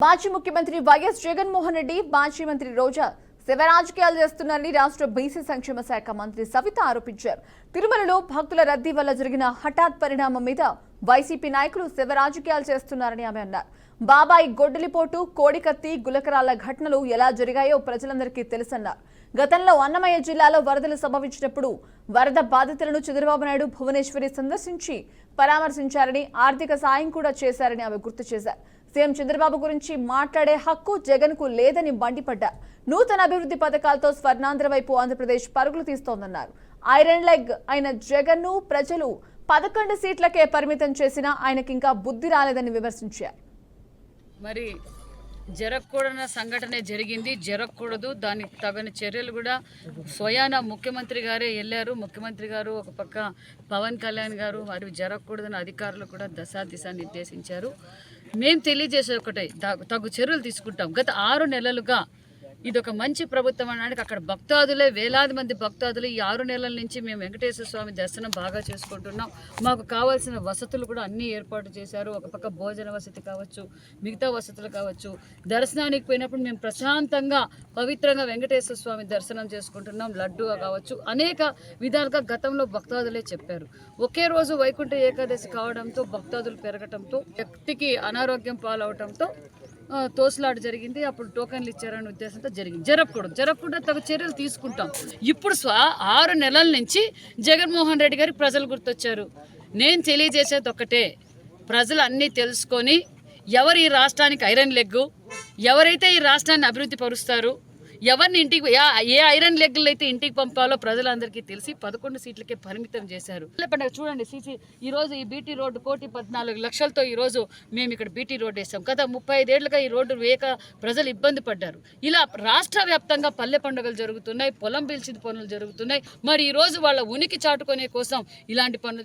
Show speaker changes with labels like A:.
A: మాజీ ముఖ్యమంత్రి వైఎస్ జగన్మోహన్ రెడ్డి, మాజీ మంత్రి రోజా శివ రాజకీయాలు చేస్తున్నారని రాష్ట్ర బీసీ సంక్షేమ శాఖ మంత్రి సవిత ఆరోపించారు. తిరుమలలో భక్తుల రద్దీ వల్ల జరిగిన హఠాత్ పరిణామం మీద వైసీపీ నాయకులు శివ రాజకీయాలు చేస్తున్నారని ఆమె అన్నారు. బాబాయి గొడ్డలిపోటు, కోడికత్తి, గులకరాల ఘటనలు ఎలా జరిగాయో ప్రజలందరికీ తెలుసన్నారు. గతంలో అన్నమయ్య జిల్లాలో వరదలు సంభవించినప్పుడు వరద బాధితులను చంద్రబాబు నాయుడు భువనేశ్వరి సందర్శించి పరామర్శించారని, ఆర్థిక సాయం కూడా చేశారని ఆమె గుర్తు చేశారు. సీఎం చంద్రబాబు గురించి మాట్లాడే హక్కు జగన్ కు లేదని మండిపడ్డారు. నూతన అభివృద్ధి పథకాలతో స్వర్ణాంధ్ర వైపు ఆంధ్రప్రదేశ్ పరుగులు తీస్తోందన్నారు. ఐరన్ లెగ్ అయిన జగన్ ను ప్రజలు 11 సీట్లకే పరిమితం చేసినా ఆయనకి ఇంకా బుద్ధి రాలేదని విమర్శించారు.
B: మరి జరగకూడన సంఘటనే జరిగింది, జరగకూడదు, దానికి తగిన చర్యలు కూడా స్వయాన ముఖ్యమంత్రి గారే వెళ్ళారు. ముఖ్యమంత్రి గారు ఒక పక్క పవన్ కళ్యాణ్ గారు మరియు జరగకూడదని అధికారులు కూడా దిశ నిర్దేశించారు. మేము తెలియజేసే ఒకటే, తగు చర్యలు తీసుకుంటాం. గత 6 నెలలుగా ఇది ఒక మంచి ప్రభుత్వం అనడానికి అక్కడ భక్తాదులే, వేలాది మంది భక్తాదులు ఈ 6 నెలల నుంచి మేము వెంకటేశ్వర స్వామి దర్శనం బాగా చేసుకుంటున్నాం. మాకు కావాల్సిన వసతులు కూడా అన్నీ ఏర్పాటు చేశారు. ఒక పక్క భోజన వసతి కావచ్చు, మిగతా వసతులు కావచ్చు. దర్శనానికి పోయినప్పుడు మేము ప్రశాంతంగా పవిత్రంగా వెంకటేశ్వర స్వామి దర్శనం చేసుకుంటున్నాం. లడ్డు కావచ్చు, అనేక విధాలుగా గతంలో భక్తాదులే చెప్పారు. ఒకే రోజు వైకుంఠ ఏకాదశి కావడంతో భక్తాదులు పెరగడంతో వ్యక్తికి అనారోగ్యం పాలవడంతో తోసులాట జరిగింది. అప్పుడు టోకన్లు ఇచ్చారనే ఉద్దేశంతో జరిగింది. జరగకుండా తగు చర్యలు తీసుకుంటాం. ఇప్పుడు 6 నెలల నుంచి జగన్మోహన్ రెడ్డి గారి ప్రజలు గుర్తొచ్చారు. నేను తెలియజేసేది ఒక్కటే, ప్రజలు అన్నీ తెలుసుకొని ఎవరు ఈ రాష్ట్రానికి ఐరన్ లెగ్గు, ఎవరైతే ఈ రాష్ట్రాన్ని అభివృద్ధి పరుస్తారు, ఎవరిని ఇంటికి ఏ ఐరన్ లెగ్గులు అయితే ఇంటికి పంపాలో ప్రజలందరికీ తెలిసి 11 సీట్లకే పరిమితం చేశారు. చూడండి, ఈరోజు ఈ బీటీ రోడ్డు 1,14,00,000తో ఈరోజు మేము ఇక్కడ బీటీ రోడ్డు వేసాం. గత 35 ఏళ్లుగా ఈ రోడ్డు వేయక ప్రజలు ఇబ్బంది పడ్డారు. ఇలా రాష్ట్ర వ్యాప్తంగా పల్లె పండుగలు జరుగుతున్నాయి, పొలం పీల్చిన పనులు జరుగుతున్నాయి. మరి ఈరోజు వాళ్ళ ఉనికి చాటుకునే కోసం ఇలాంటి పనులు